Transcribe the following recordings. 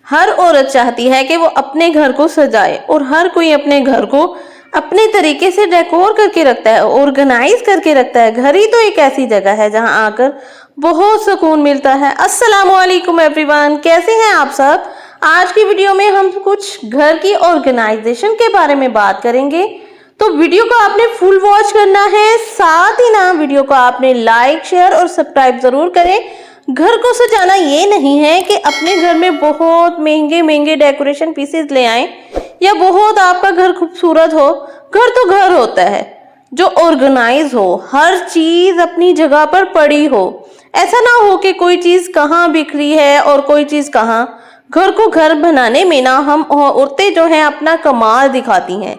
हर औरत चाहती है कि वो अपने घर को सजाए और हर कोई अपने घर को अपने तरीके से डेकोर करके रखता है, ऑर्गेनाइज करके रखता है। घर ही तो एक ऐसी जगह है जहां आकर बहुत सुकून मिलता है। अस्सलाम वालेकुम एवरीवन, कैसे हैं आप सब। आज की वीडियो में हम कुछ घर की ऑर्गेनाइजेशन के बारे में बात करेंगे, तो वीडियो को आपने फुल वॉच करना है। साथ ही ना वीडियो को आपने लाइक, शेयर और सब्सक्राइब जरूर करें। घर को सजाना ये नहीं है कि अपने घर में बहुत महंगे महंगे डेकोरेशन पीसेस ले आएं या बहुत आपका घर खूबसूरत हो। घर तो घर होता है जो ऑर्गेनाइज हो, हर चीज अपनी जगह पर पड़ी हो। ऐसा ना हो कि कोई चीज कहाँ बिखरी है और कोई चीज कहाँ। घर को घर बनाने में ना हम औरतें जो हैं अपना कमाल दिखाती हैं।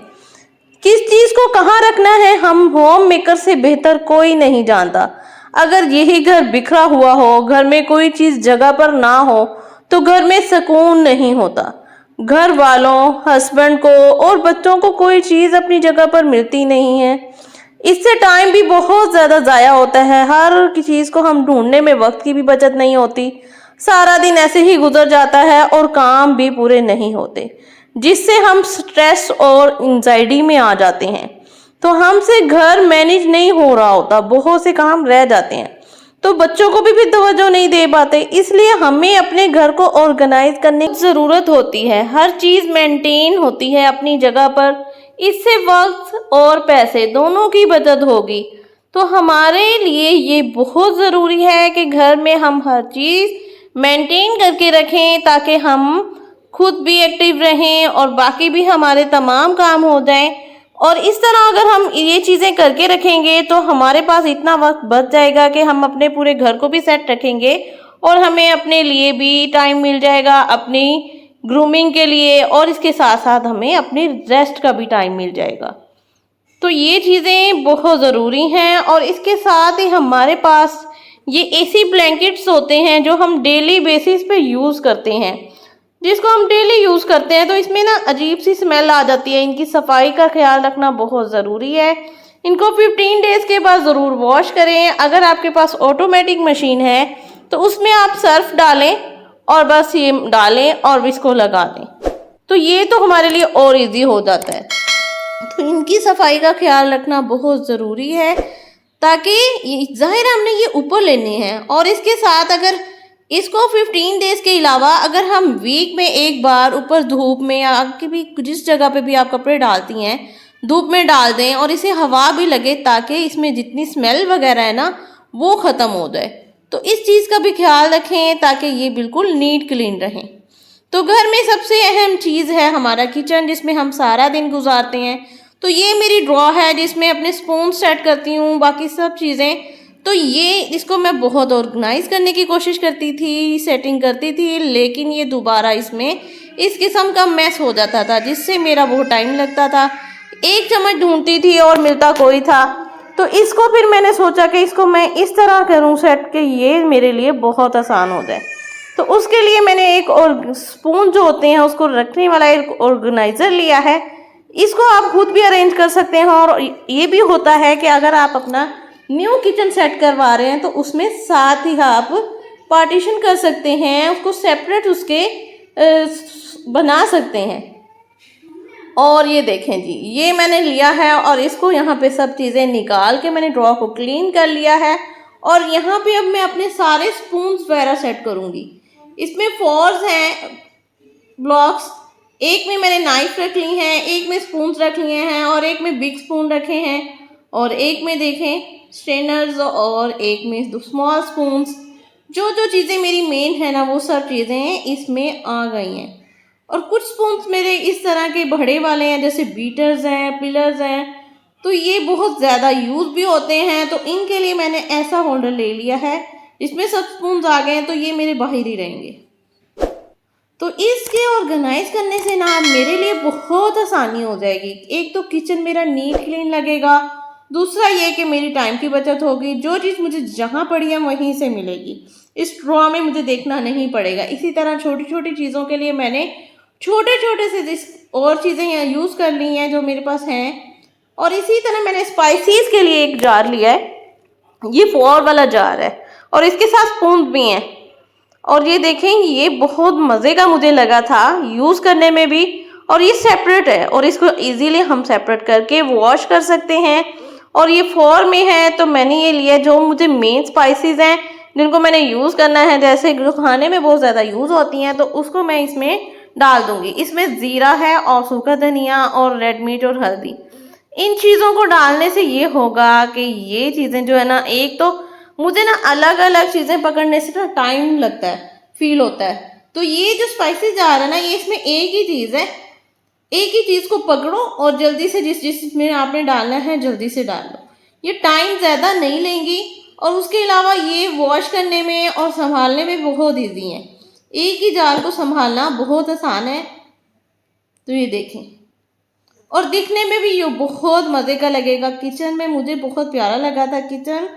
किस चीज को कहाँ रखना है हम होम मेकर से बेहतर कोई नहीं जानता। अगर यही घर बिखरा हुआ हो, घर में कोई चीज जगह पर ना हो, तो घर में सुकून नहीं होता। घर वालों, हस्बैंड को और बच्चों को कोई चीज अपनी जगह पर मिलती नहीं है। इससे टाइम भी बहुत ज्यादा जाया होता है। हर चीज को हम ढूंढने में वक्त की भी बचत नहीं होती। सारा दिन ऐसे ही गुजर जाता है और काम भी पूरे नहीं होते, जिससे हम स्ट्रेस और एंजाइटी में आ जाते हैं। तो हमसे घर मैनेज नहीं हो रहा होता, बहुत से काम रह जाते हैं, तो बच्चों को भी तवज्जो नहीं दे पाते। इसलिए हमें अपने घर को ऑर्गेनाइज करने की जरूरत होती है। हर चीज मेंटेन होती है अपनी जगह पर। इससे वक्त और पैसे दोनों की बचत होगी। तो हमारे लिए ये बहुत ज़रूरी है कि घर में हम हर चीज़ मेंटेन करके रखें, ताकि हम खुद भी एक्टिव रहें और बाकी भी हमारे तमाम काम हो जाएं। और इस तरह अगर हम ये चीज़ें करके रखेंगे तो हमारे पास इतना वक्त बच जाएगा कि हम अपने पूरे घर को भी सेट रखेंगे और हमें अपने लिए भी टाइम मिल जाएगा, अपनी ग्रूमिंग के लिए, और इसके साथ साथ हमें अपनी रेस्ट का भी टाइम मिल जाएगा। तो ये चीज़ें बहुत ज़रूरी हैं। और इसके साथ ही हमारे पास ये एसी ब्लैंकेट्स होते हैं जो हम डेली बेसिस पे यूज़ करते हैं, जिसको हम डेली यूज़ करते हैं। तो इसमें ना अजीब सी स्मेल आ जाती है। इनकी सफाई का ख्याल रखना बहुत ज़रूरी है। इनको 15 डेज़ के बाद ज़रूर वॉश करें। अगर आपके पास ऑटोमेटिक मशीन है तो उसमें आप सर्फ डालें और बस ये डालें और इसको लगा दें, तो ये तो हमारे लिए और इजी हो जाता है। तो इनकी सफाई का ख्याल रखना बहुत ज़रूरी है, ताकि ज़ाहिर है हमने ये ऊपर लेने हैं। और इसके साथ अगर इसको 15 डेज़ के अलावा अगर हम वीक में एक बार ऊपर धूप में या आपकी भी जिस जगह पे भी आप कपड़े डालती हैं धूप में डाल दें और इसे हवा भी लगे, ताकि इसमें जितनी स्मेल वगैरह है ना वो ख़त्म हो जाए। तो इस चीज़ का भी ख्याल रखें ताकि ये बिल्कुल नीट क्लीन रहें। तो घर में सबसे अहम चीज़ है हमारा किचन, जिसमें हम सारा दिन गुजारते हैं। तो ये मेरी ड्रॉ है जिसमें अपने स्पून सेट करती हूँ, बाकी सब चीज़ें। तो ये इसको मैं बहुत ऑर्गेनाइज करने की कोशिश करती थी, सेटिंग करती थी, लेकिन ये दोबारा इसमें इस किस्म का मैस हो जाता था, जिससे मेरा बहुत टाइम लगता था। एक चम्मच ढूंढती थी और मिलता कोई था। तो इसको फिर मैंने सोचा कि इसको मैं इस तरह करूँ सेट कि ये मेरे लिए बहुत आसान हो जाए। तो उसके लिए मैंने एक और स्पून जो होते हैं उसको रखने वाला एक ऑर्गेनाइज़र लिया है। इसको आप खुद भी अरेंज कर सकते हैं। और ये भी होता है कि अगर आप अपना न्यू किचन सेट करवा रहे हैं तो उसमें साथ ही आप पार्टीशन कर सकते हैं, उसको सेपरेट उसके बना सकते हैं। और ये देखें जी, ये मैंने लिया है और इसको यहाँ पे सब चीज़ें निकाल के मैंने ड्रॉ को क्लीन कर लिया है। और यहाँ पे अब मैं अपने सारे स्पून्स वगैरह सेट करूँगी। इसमें फोर्स हैं ब्लॉक्स, एक में मैंने नाइफ रख ली हैं, एक में स्पून्स रख लिए हैं और एक में बिग स्पून रखे हैं और एक में देखें स्ट्रेनर्स और एक में स्मॉल स्पून्स। जो जो चीज़ें मेरी मेन है ना वो सब चीज़ें इसमें आ गई हैं। और कुछ स्पून्स मेरे इस तरह के बड़े वाले हैं, जैसे बीटर्स हैं, पिलर्स हैं, तो ये बहुत ज़्यादा यूज़ भी होते हैं। तो इनके लिए मैंने ऐसा होल्डर ले लिया है इसमें सब स्पून्स आ गए हैं, तो ये मेरे बाहर ही रहेंगे। तो इसके ऑर्गेनाइज करने से ना मेरे लिए बहुत आसानी हो जाएगी। एक तो किचन मेरा नीट क्लीन लगेगा, दूसरा ये कि मेरी टाइम की बचत होगी। जो चीज़ मुझे जहाँ पड़ी है वहीं से मिलेगी, इस ड्रॉ में मुझे देखना नहीं पड़ेगा। इसी तरह छोटी छोटी चीज़ों के लिए मैंने छोटे छोटे से और चीज़ें यहाँ यूज़ कर ली हैं जो मेरे पास हैं। और इसी तरह मैंने स्पाइसेस के लिए एक जार लिया है, ये 4 वाला जार है और इसके साथ स्पून भी हैं। और ये देखें, ये बहुत मज़े का मुझे लगा था यूज़ करने में भी, और ये सेपरेट है और इसको इजीली हम सेपरेट करके वॉश कर सकते हैं। और ये 4 में है, तो मैंने ये लिया जो मुझे मेन स्पाइसेस हैं जिनको मैंने यूज़ करना है, जैसे जो खाने में बहुत ज़्यादा यूज़ होती हैं, तो उसको मैं इसमें डाल दूंगी। इसमें ज़ीरा है और सूखा धनिया और रेड मीट और हल्दी। इन चीज़ों को डालने से ये होगा कि ये चीज़ें जो है ना, एक तो मुझे ना अलग अलग चीज़ें पकड़ने से ना टाइम लगता है, फील होता है। तो ये जो स्पाइसेस जा रहा है ना, ये इसमें एक ही चीज़ है, एक ही चीज़ को पकड़ो और जल्दी से जिसमें आपने डालना है जल्दी से डाल लो। ये टाइम ज़्यादा नहीं लेंगी और उसके अलावा ये वॉश करने में और संभालने में बहुत ईजी है। एक ही जार को संभालना बहुत आसान है। तो ये देखें, और दिखने में भी ये बहुत मज़े का लगेगा। किचन में मुझे बहुत प्यारा लगा था, किचन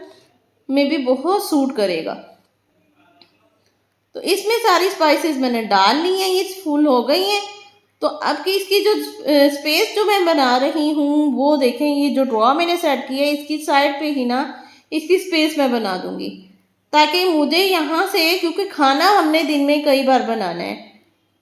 में भी बहुत सूट करेगा। तो इसमें सारी स्पाइसेस मैंने डाल ली हैं, ये फुल हो गई हैं। तो अब की इसकी जो स्पेस जो मैं बना रही हूँ वो देखें, ये जो ड्रॉ मैंने सेट किया है इसकी साइड पे ही ना इसकी स्पेस मैं बना दूंगी, ताकि मुझे यहाँ से, क्योंकि खाना हमने दिन में कई बार बनाना है,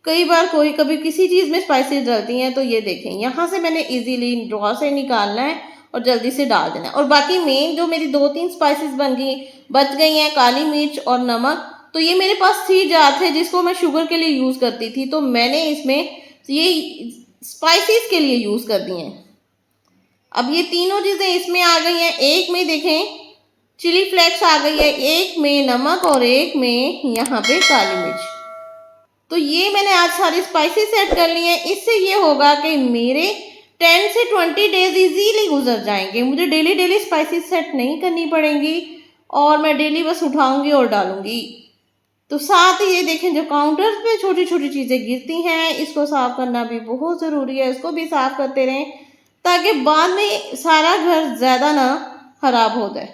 कई बार कभी किसी चीज़ में स्पाइसेस डलती हैं, तो ये देखें यहाँ से मैंने इजीली ड्रॉ से निकालना है और जल्दी से डाल देना है। और बाकी मेन जो मेरी 2-3 स्पाइसेस बच गई हैं, काली मिर्च और नमक, तो ये मेरे पास 3 जार थे जिसको मैं शुगर के लिए यूज़ करती थी, तो मैंने इसमें ये स्पाइसेस के लिए यूज़ कर दिए हैं। अब ये तीनों चीज़ें इसमें आ गई हैं। एक में देखें चिली फ्लेक्स आ गई है, एक में नमक और एक में यहाँ पे काली मिर्च। तो ये मैंने आज सारी स्पाइसेस सेट कर ली हैं। इससे ये होगा कि मेरे 10 से 20 डेज इजीली गुजर जाएंगे। मुझे डेली स्पाइसेस सेट नहीं करनी पड़ेंगी और मैं डेली बस उठाऊंगी और डालूंगी। तो साथ ही ये देखें, जो काउंटर्स पे छोटी छोटी चीज़ें गिरती हैं, इसको साफ़ करना भी बहुत ज़रूरी है। इसको भी साफ़ करते रहें ताकि बाद में सारा घर ज़्यादा ना ख़राब हो जाए।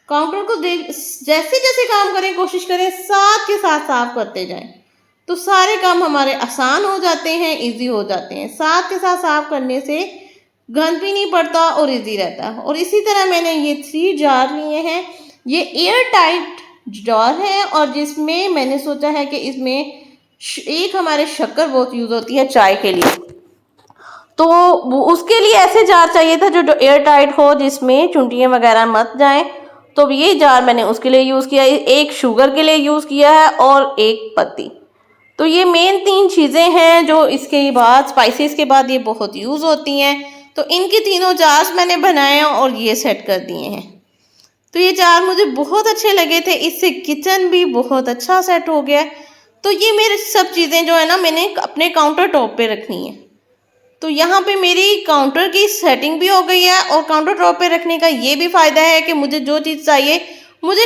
काउंटर को जैसे जैसे काम करें, कोशिश करें साथ के साथ साफ़ करते जाएं, तो सारे काम हमारे आसान हो जाते हैं, इजी हो जाते हैं। साथ के साथ साफ़ करने से गंद भी नहीं पड़ता और इजी रहता है। और इसी तरह मैंने ये 3 जार लिए हैं। ये एयर टाइट जार है और जिसमें मैंने सोचा है कि इसमें एक हमारे शक्कर बहुत यूज़ होती है चाय के लिए, तो उसके लिए ऐसे जार चाहिए था जो एयर टाइट हो, जिसमें चुंटियाँ वगैरह मत जाएं। तो ये जार मैंने उसके लिए यूज़ किया, एक शुगर के लिए यूज़ किया है और एक पत्ती। तो ये मेन 3 चीज़ें हैं जो इसके बाद स्पाइसेस के बाद ये बहुत यूज़ होती हैं। तो इनके तीनों जार्स मैंने बनाए और ये सेट कर दिए हैं। तो ये जार मुझे बहुत अच्छे लगे थे, इससे किचन भी बहुत अच्छा सेट हो गया। तो ये मेरे सब चीज़ें जो है ना, मैंने अपने काउंटर टॉप पे रखनी है। तो यहाँ पे मेरी काउंटर की सेटिंग भी हो गई है और काउंटर टॉप पे रखने का ये भी फ़ायदा है कि मुझे जो चीज़ चाहिए, मुझे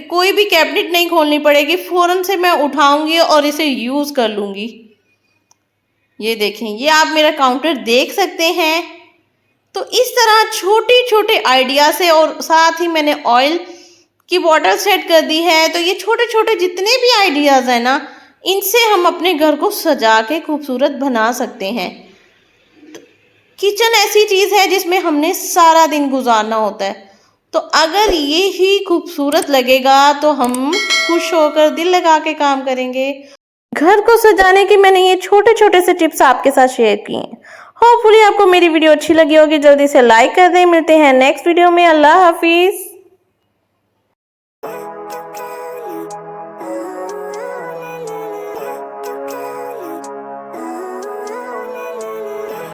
कोई भी कैबिनेट नहीं खोलनी पड़ेगी, फ़ौरन से मैं उठाऊंगी और इसे यूज़ कर लूँगी। ये देखें, ये आप मेरा काउंटर देख सकते हैं। तो इस तरह छोटे छोटे आइडिया से, और साथ ही मैंने ऑयल की बॉटल सेट कर दी है। तो ये छोटे छोटे जितने भी आइडियाज़ हैं ना, इनसे हम अपने घर को सजा के खूबसूरत बना सकते हैं। किचन ऐसी चीज़ है जिसमें हमने सारा दिन गुजारना होता है, तो अगर ये ही खूबसूरत लगेगा तो हम खुश होकर दिल लगा के काम करेंगे। घर को सजाने के मैंने ये छोटे छोटे से टिप्स आपके साथ शेयर किए हैं। होपफुली आपको मेरी वीडियो अच्छी लगी होगी। जल्दी से लाइक कर दें। मिलते हैं नेक्स्ट वीडियो में। अल्लाह हाफिज़।